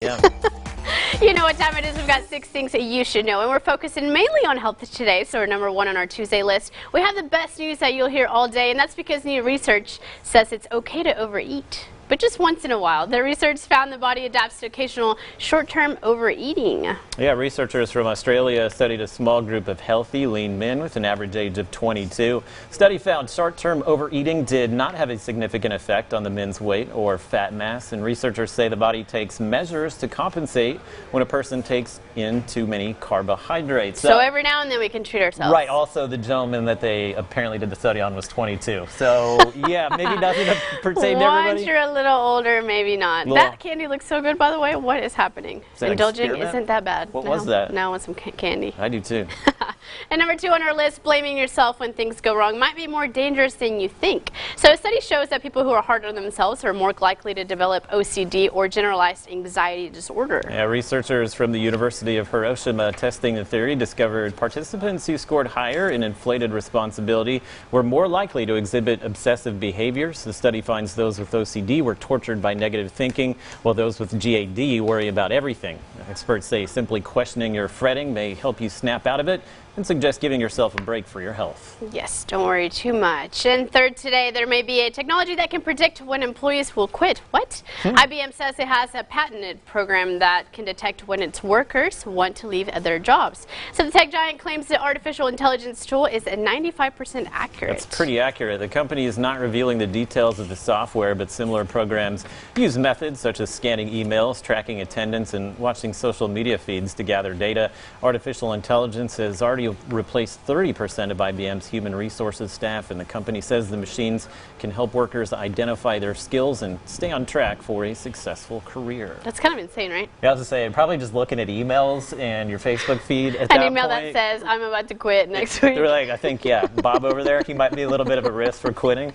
Yeah. You know what time it is. We've got 6 things that you should know, and we're focusing mainly on health today, so we're number 1 on our Tuesday list. We have the best news that you'll hear all day, and that's because new research says it's okay to overeat, but just once in a while. The research found the body adapts to occasional short-term overeating. Yeah, researchers from Australia studied a small group of healthy, lean men with an average age of 22. Study found short-term overeating did not have a significant effect on the men's weight or fat mass, and researchers say the body takes measures to compensate when a person takes in too many carbohydrates. So every now and then we can treat ourselves. Right. Also, the gentleman that they apparently did the study on was 22. So, yeah, maybe nothing to pertain to everybody. Once you're a little older, maybe not. That candy looks so good, by the way. What is happening? Indulging isn't that bad. What was that? Now I want some candy. I do too. And number 2 on our list, blaming yourself when things go wrong might be more dangerous than you think. So a study shows that people who are hard on themselves are more likely to develop OCD or generalized anxiety disorder. Yeah, researchers from the University of Hiroshima testing the theory discovered participants who scored higher in inflated responsibility were more likely to exhibit obsessive behaviors. The study finds those with OCD were tortured by negative thinking, while those with GAD worry about everything. Experts say simply questioning your fretting may help you snap out of it and suggest giving yourself a break for your health. Yes, don't worry too much. And third today, there may be a technology that can predict when employees will quit. What? IBM says it has a patented program that can detect when its workers want to leave their jobs. So the tech giant claims the artificial intelligence tool is 95% accurate. That's pretty accurate. The company is not revealing the details of the software, but similar programs use methods such as scanning emails, tracking attendance, and watching social media feeds to gather data. Artificial intelligence has already replaced 30% of IBM's human resources staff, and the company says the machines can help workers identify their skills and stay on track for a successful career. That's kind of insane, right? Yeah, I was to say, probably just looking at emails and your Facebook feed at An email that says, I'm about to quit next week. They're like, I think, yeah, Bob over there, he might be a little bit of a risk for quitting.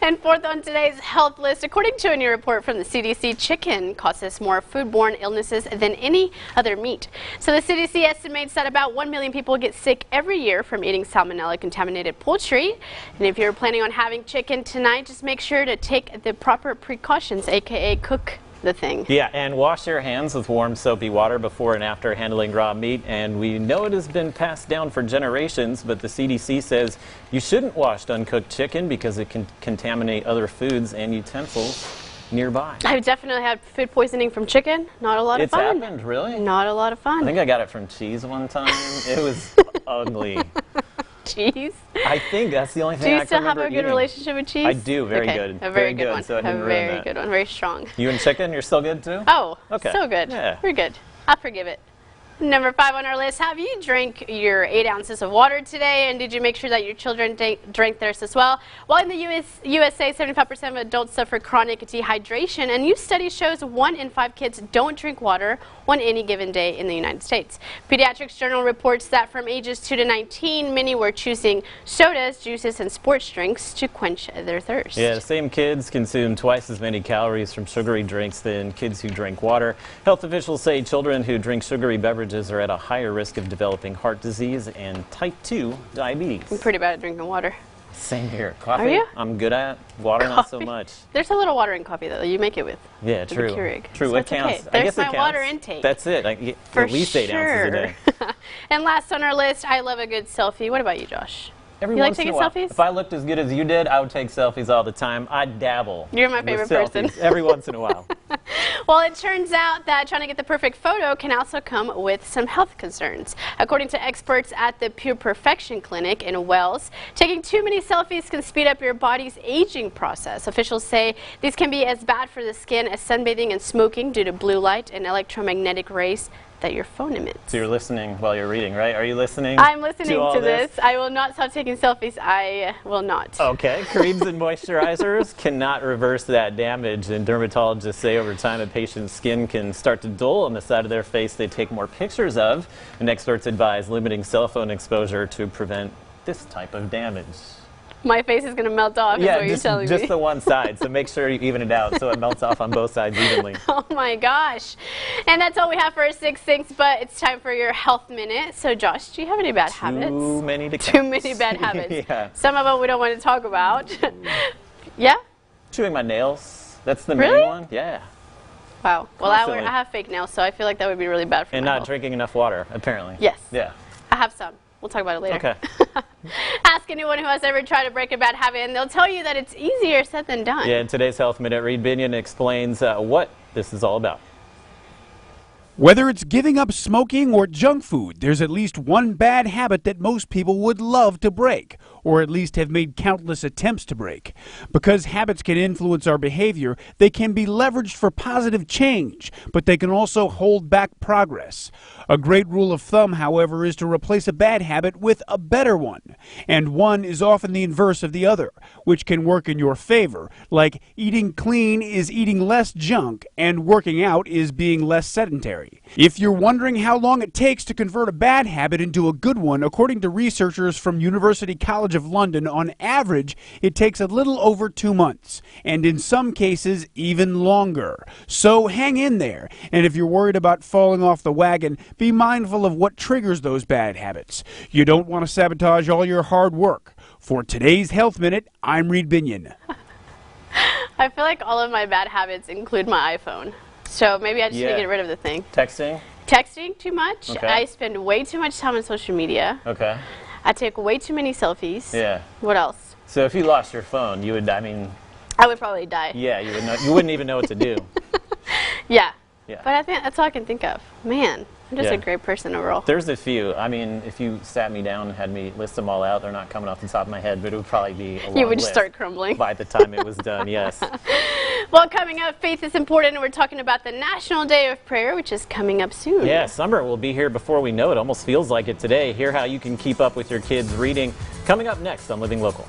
And fourth on today's health list, according to a new report from the CDC, chicken causes more foodborne illnesses than any other meat. So the CDC estimates that about 1 million people get sick every year from eating salmonella-contaminated poultry. And if you're planning on having chicken tonight, just make sure to take the proper precautions, aka cook the thing. Yeah, and wash your hands with warm soapy water before and after handling raw meat. And we know it has been passed down for generations, but the CDC says you shouldn't wash uncooked chicken because it can contaminate other foods and utensils nearby. I've definitely had food poisoning from chicken. Not a lot of fun. It's happened, really? Not a lot of fun. I think I got it from cheese one time. It was ugly. Cheese? I think that's the only thing I can remember. Do you still have a good relationship with cheese? I do, very good. A very good one. So I didn't a ruin very that. good one, very strong. You and chicken, you're still good too? Oh, okay. So good. Yeah. We're good. I'll forgive it. Number 5 on our list, have you drank your 8 ounces of water today, and did you make sure that your children drank theirs as well? While in the USA, 75% of adults suffer chronic dehydration, and new study shows 1 in 5 kids don't drink water on any given day in the United States. Pediatrics Journal reports that from ages 2 to 19, many were choosing sodas, juices, and sports drinks to quench their thirst. Yeah, the same kids consume twice as many calories from sugary drinks than kids who drink water. Health officials say children who drink sugary beverages are at a higher risk of developing heart disease and type 2 diabetes. I'm pretty bad at drinking water. Same here. Coffee, Are you? I'm good at. Water, Coffee? not so much. There's a little water in coffee, though. You make it with. Yeah, true. The Keurig. True, So it it's counts. okay. I There's guess it my counts. water intake. That's it. I get For at least 8 ounces a day. And last on our list, I love a good selfie. What about you, Josh? Every You like once in taking a while. selfies? If I looked as good as you did, I would take selfies all the time. I dabble. You're my with favorite person. selfies every once in a while. Well, it turns out that trying to get the perfect photo can also come with some health concerns. According to experts at the Pure Perfection Clinic in Wales, taking too many selfies can speed up your body's aging process. Officials say these can be as bad for the skin as sunbathing and smoking due to blue light and electromagnetic rays that your phone emits. So you're listening while you're reading, right? Are you listening? I'm listening to to this. I will not stop taking selfies. I will not. Okay. Creams and moisturizers cannot reverse that damage, and dermatologists say over time a patient's skin can start to dull on the side of their face they take more pictures of, and experts advise limiting cell phone exposure to prevent this type of damage. My face is going to melt off, is what you're telling me. Just the one side, so make sure you even it out so it melts off on both sides evenly. Oh my gosh. And that's all we have for our 6 things, but it's time for your health minute. So Josh, do you have any bad habits? Too many to count. Too many bad habits. Yeah. Some of them we don't want to talk about. Yeah? Chewing my nails. That's the Really? main one. Yeah. Wow. Well, I Constantly. have fake nails, so I feel like that would be really bad for And my not health. drinking enough water, apparently. Yes. Yeah. I have some. We'll talk about it later. Okay. Ask anyone who has ever tried to break a bad habit, and they'll tell you that it's easier said than done. Yeah, in today's Health Minute, Reed Binion explains what this is all about. Whether it's giving up smoking or junk food, there's at least one bad habit that most people would love to break, or at least have made countless attempts to break. Because habits can influence our behavior, they can be leveraged for positive change, but they can also hold back progress. A great rule of thumb, however, is to replace a bad habit with a better one. And one is often the inverse of the other, which can work in your favor, like eating clean is eating less junk, and working out is being less sedentary. If you're wondering how long it takes to convert a bad habit into a good one, according to researchers from University College of London, on average, it takes a little over 2 months, and in some cases, even longer. So hang in there, and if you're worried about falling off the wagon, be mindful of what triggers those bad habits. You don't want to sabotage all your hard work. For today's Health Minute, I'm Reed Binion. I feel like all of my bad habits include my iPhone. So maybe I just need to Yeah. get rid of the thing. Texting? Texting too much. Okay. I spend way too much time on social media. Okay. I take way too many selfies. Yeah. What else? So if you lost your phone, you would, I mean, I would probably die. yeah, you would know, you wouldn't even know what to do. Yeah. Yeah. But I think that's all I can think of. Man, I'm just Yeah. a great person overall. There's a few. I mean, if you sat me down and had me list them all out, they're not coming off the top of my head, but it would probably be a long You would just list start crumbling. by the time it was done, yes. Well, coming up, faith is important, and we're talking about the National Day of Prayer, which is coming up soon. Yeah, summer will be here before we know it. Almost feels like it today. Hear how you can keep up with your kids' reading. Coming up next on Living Local.